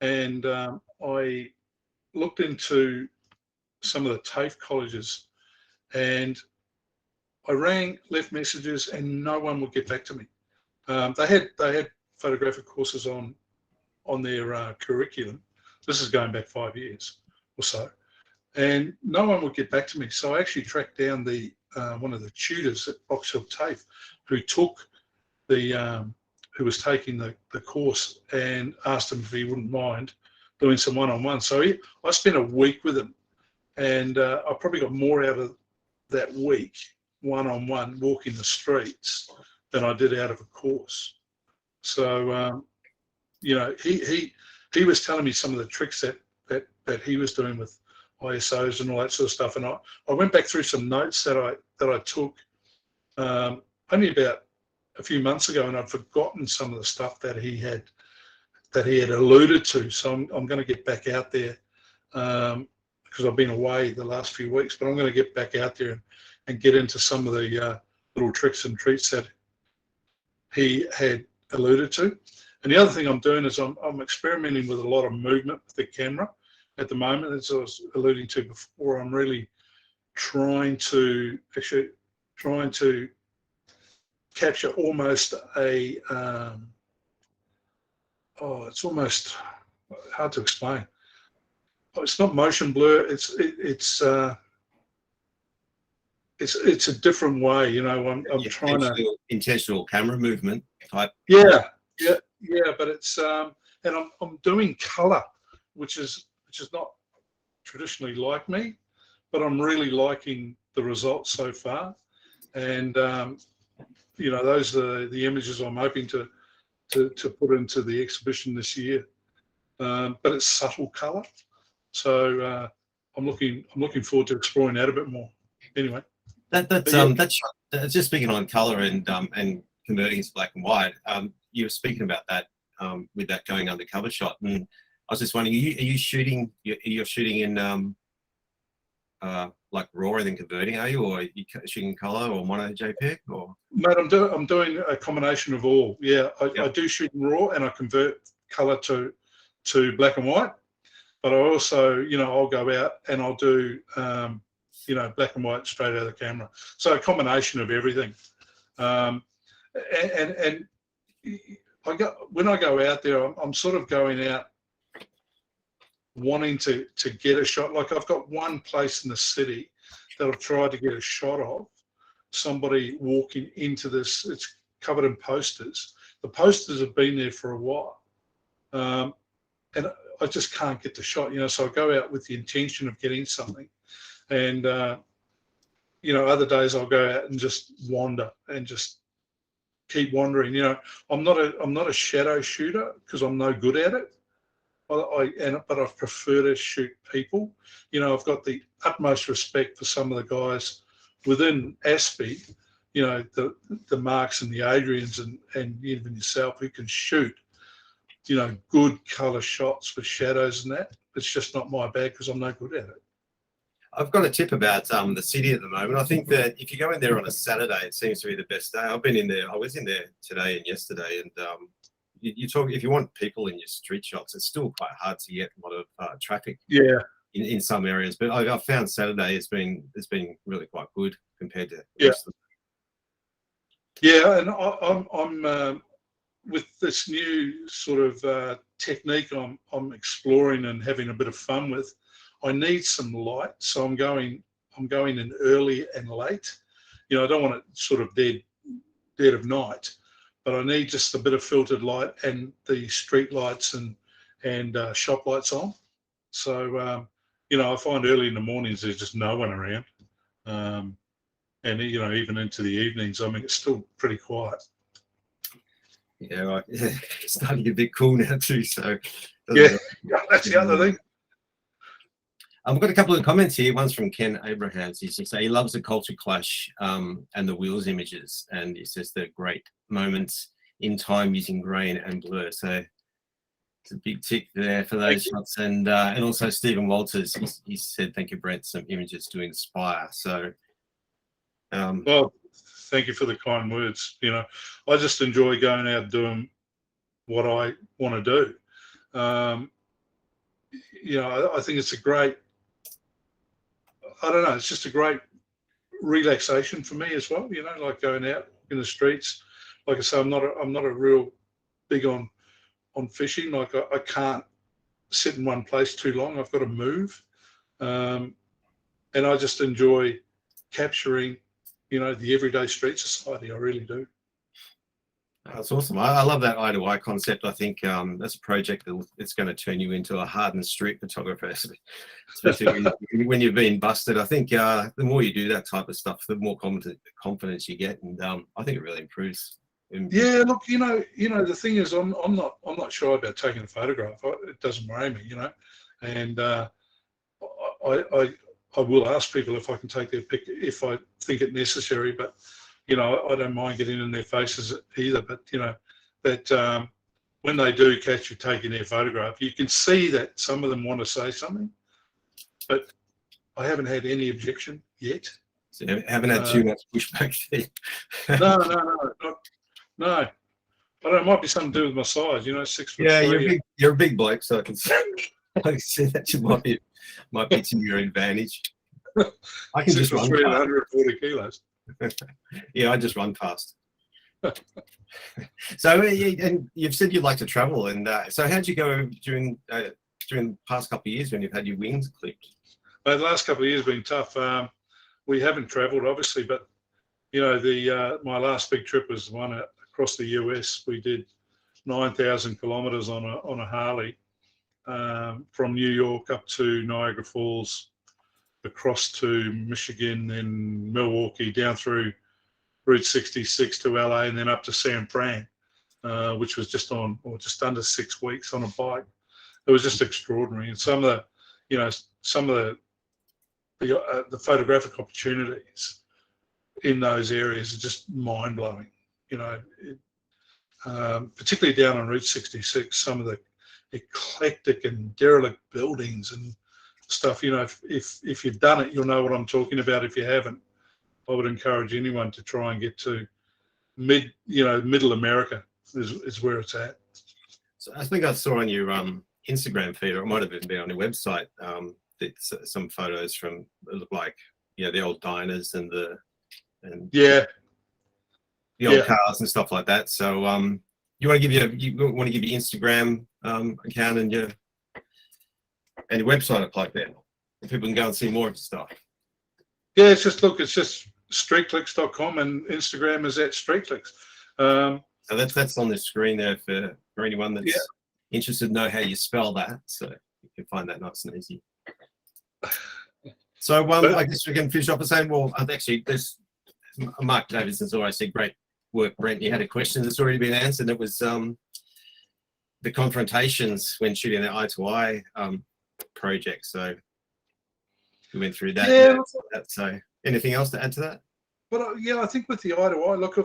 and I looked into some of the TAFE colleges, and I rang, left messages, and no one would get back to me. They had photographic courses on their curriculum. This is going back 5 years or so, and no one would get back to me. So I actually tracked down the one of the tutors at Box Hill TAFE who was taking the course, and asked him if he wouldn't mind doing some one-on-one. So I spent a week with him, and I probably got more out of that week one-on-one walking the streets than I did out of a course. So you know, he was telling me some of the tricks that he was doing with ISOs and all that sort of stuff, and I went back through some notes that I took only about a few months ago, and I'd forgotten some of the stuff that he had alluded to. So I'm going to get back out there, because I've been away the last few weeks, but I'm going to get back out there and get into some of the little tricks and treats that he had alluded to. And the other thing I'm doing is I'm experimenting with a lot of movement with the camera at the moment, as I was alluding to before. I'm really trying to capture almost a it's almost hard to explain. It's not motion blur. It's a different way, you know. I'm trying to intentional camera movement type. Yeah. But it's and I'm doing color, which is not traditionally like me, but I'm really liking the results so far. And you know, those are the images I'm hoping to put into the exhibition this year. But it's subtle color, so I'm looking forward to exploring that a bit more. Anyway, that's just speaking on color and converting to black and white. You were speaking about that with that going undercover shot, and I was just wondering, are you shooting? You're shooting in like raw and then converting, are you, or are you shooting color or mono JPEG, or? Mate, I'm doing a combination of all. Yeah, I do shoot in raw and I convert color to black and white, but I also, you know, I'll go out and I'll do you know, black and white straight out of the camera. So a combination of everything. And when I go out there, I'm sort of going out wanting to get a shot. Like, I've got one place in the city that I've tried to get a shot of, somebody walking into this. It's covered in posters. The posters have been there for a while, and I just can't get the shot, you know. So I go out with the intention of getting something, and you know, other days I'll go out and just wander and just keep wandering. You know, I'm not a shadow shooter because I'm no good at it. But I prefer to shoot people. You know, I've got the utmost respect for some of the guys within AASPI, you know, the Marks and the Adrians and even yourself, who can shoot, you know, good colour shots with shadows and that. It's just not my bag because I'm no good at it. I've got a tip about the city at the moment. I think that if you go in there on a Saturday, it seems to be the best day. I've been in there. I was in there today and yesterday, and you talk, if you want people in your street shots, it's still quite hard to get a lot of traffic. Yeah. In some areas, but I've found Saturday has been really quite good compared to Yeah. rest of Yeah, and I'm with this new sort of technique I'm exploring and having a bit of fun with. I need some light, so I'm going in early and late. You know, I don't want it sort of dead of night, but I need just a bit of filtered light and the street lights and shop lights on. So you know, I find early in the mornings there's just no one around. and even into the evenings. I mean, it's still pretty quiet. Yeah, right. It's starting to get a bit cool now too. So Yeah, that's the other thing. I've got a couple of comments here. One's from Ken Abrahams. He says he loves the culture clash and the wheels images, and he says they're great moments in time using grain and blur. So it's a big tick there for those shots. And also Stephen Walters, he said, "Thank you, Brent. Some images to inspire." So, well, thank you for the kind words. I just enjoy going out doing what I want to do. I think it's a great. I don't know. It's just a great relaxation for me as well. Like going out in the streets. Like I say, I'm not a real big on fishing. Like I can't sit in one place too long. I've got to move, and I just enjoy capturing, the everyday street society. I really do. That's awesome. I love that eye to eye concept. I think that's a project that's going to turn you into a hardened street photographer, especially when you've been busted. I think the more you do that type of stuff, the more confidence you get, and I think it really improves. Yeah, look, the thing is, I'm not shy about taking a photograph. It doesn't worry me, and I will ask people if I can take their pic if I think it necessary, but I don't mind getting in their faces either. But that when they do catch you taking their photograph, you can see that some of them want to say something, but I haven't had any objection yet. So you haven't had too much pushback there. No. I don't know. It might be something to do with my size. 6'3". Yeah, you're a big bloke, so I can see that you might be to your advantage. I can just run 140 kilos. Yeah, I just run fast. So, and you've said you'd like to travel, and so how'd you go during the past couple of years when you've had your wings clipped? The last couple of years have been tough. We haven't travelled, obviously, but my last big trip was one across the US. We did 9,000 kilometres on a Harley from New York up to Niagara Falls, across to Michigan, then Milwaukee, down through Route 66 to LA, and then up to San Fran, which was just under 6 weeks on a bike. It was just extraordinary, and some of the photographic opportunities in those areas are just mind blowing. Particularly down on Route 66, some of the eclectic and derelict buildings and stuff. If you've done it, you'll know what I'm talking about. If you haven't, I would encourage anyone to try and get to middle America is where it's at. So I think I saw on your Instagram feed, or it might have even been on your website, some photos from look like the old diners and the old cars and stuff like that. So you want to give your Instagram account and your website a plug there, if people can go and see more of the stuff. Yeah, it's just streetclicks.com, and Instagram is at streetclicks. So that's on the screen there for anyone that's interested to know how you spell that. So you can find that nice and easy. So I guess we can finish off by saying, well, actually, there's Mark Davidson's already said, great work, Brent. You had a question that's already been answered. It was the confrontations when shooting the eye-to-eye project. So we went through that. Yeah. So anything else to add to that? But I think with the eye-to-eye, look,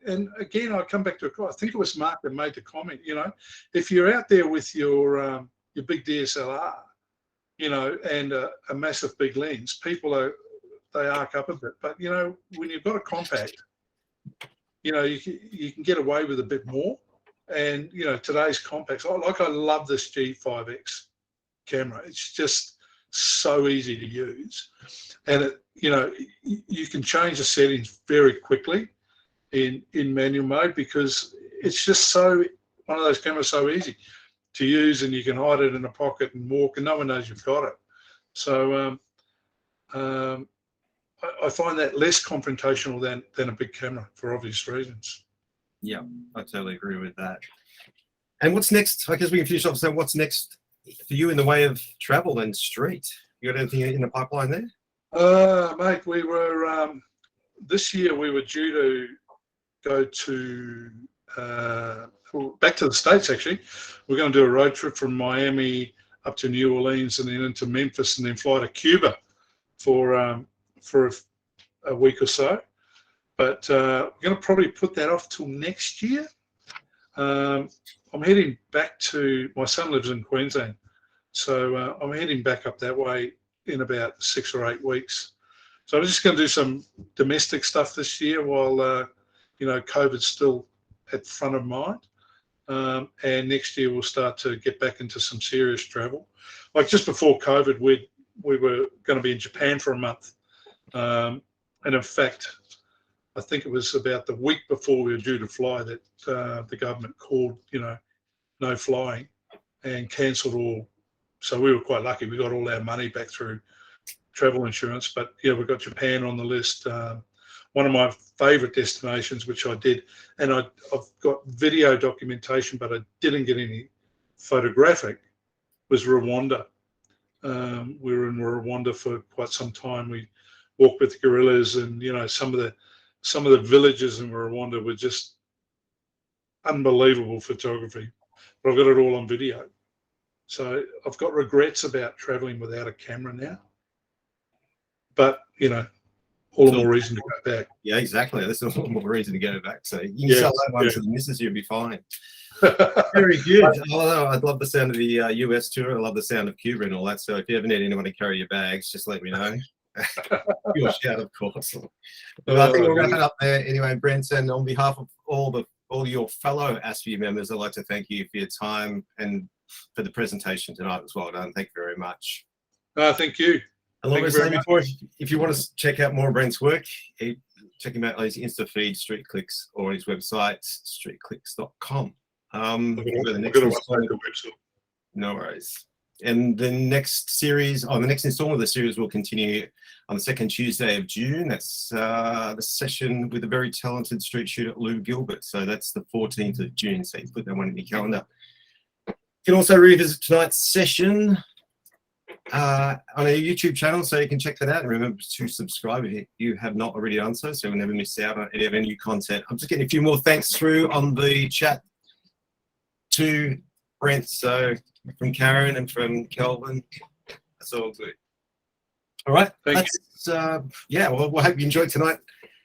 and again, I come back to I think it was Mark that made the comment. If you're out there with your big DSLR, and a massive big lens, they arc up a bit. But when you've got a compact, you can get away with a bit more. And today's compacts, I love this G5X camera. It's just so easy to use, and you can change the settings very quickly in manual mode, because it's just one of those cameras so easy to use, and you can hide it in a pocket and walk, and no one knows you've got it. So I find that less confrontational than a big camera for obvious reasons. Yeah, I totally agree with that. And what's next? I guess we can finish off saying, what's next for you in the way of travel and street? You got anything in the pipeline there? Mate, we were this year we were due to go to back to the States. Actually, we're going to do a road trip from Miami up to New Orleans and then into Memphis and then fly to Cuba for a week or so. But we're going to probably put that off till next year. I'm heading back to, my son lives in Queensland, so I'm heading back up that way in about 6 or 8 weeks. So I'm just going to do some domestic stuff this year while, COVID's still at front of mind. And next year we'll start to get back into some serious travel. Like just before COVID, we were going to be in Japan for a month. And in fact, I think it was about the week before we were due to fly that the government called, no flying and cancelled all. So we were quite lucky. We got all our money back through travel insurance. But yeah, we got Japan on the list. One of my favourite destinations, which I did, and I've got video documentation, but I didn't get any photographic, was Rwanda. We were in Rwanda for quite some time. We walked with gorillas, and some of the villages in Rwanda were just unbelievable photography. But I've got it all on video. So I've got regrets about traveling without a camera now. But, all the more reason to go back. Yeah, exactly. That's all the more reason to go back. So you can sell that one to the missus, you'll be fine. Very good. Oh, I love the sound of the US tour. I love the sound of Cuba and all that. So if you ever need anyone to carry your bags, just let me know. Your shout, of course. Well, I think we'll wrap it up there anyway, Brent. And on behalf of all your fellow AASPI members, I'd like to thank you for your time and for the presentation tonight as well. Done. Thank you very much. Thank you. And like I was saying before, if you want to check out more of Brent's work, check him out on his Insta feed, Street Clicks, or his website, streetclicks.com. No worries. And the next series, the next installment of the series will continue on the second Tuesday of June. That's the session with a very talented street shooter, Lou Gilbert. So that's the 14th of June. So you put that one in your calendar. You can also revisit tonight's session on our YouTube channel, so you can check that out. And remember to subscribe if you have not already done so, so you'll never miss out on any of our new content. I'm just getting a few more thanks through on the chat to Brent. So from Karen and from Kelvin, that's all good. All right. Thank you. Yeah, well, I hope you enjoyed tonight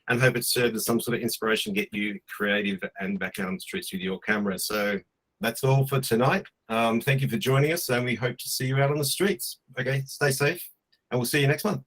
and hope it served as some sort of inspiration, get you creative and back out on the streets with your camera. So that's all for tonight. Thank you for joining us, and we hope to see you out on the streets. Okay, stay safe, and we'll see you next month.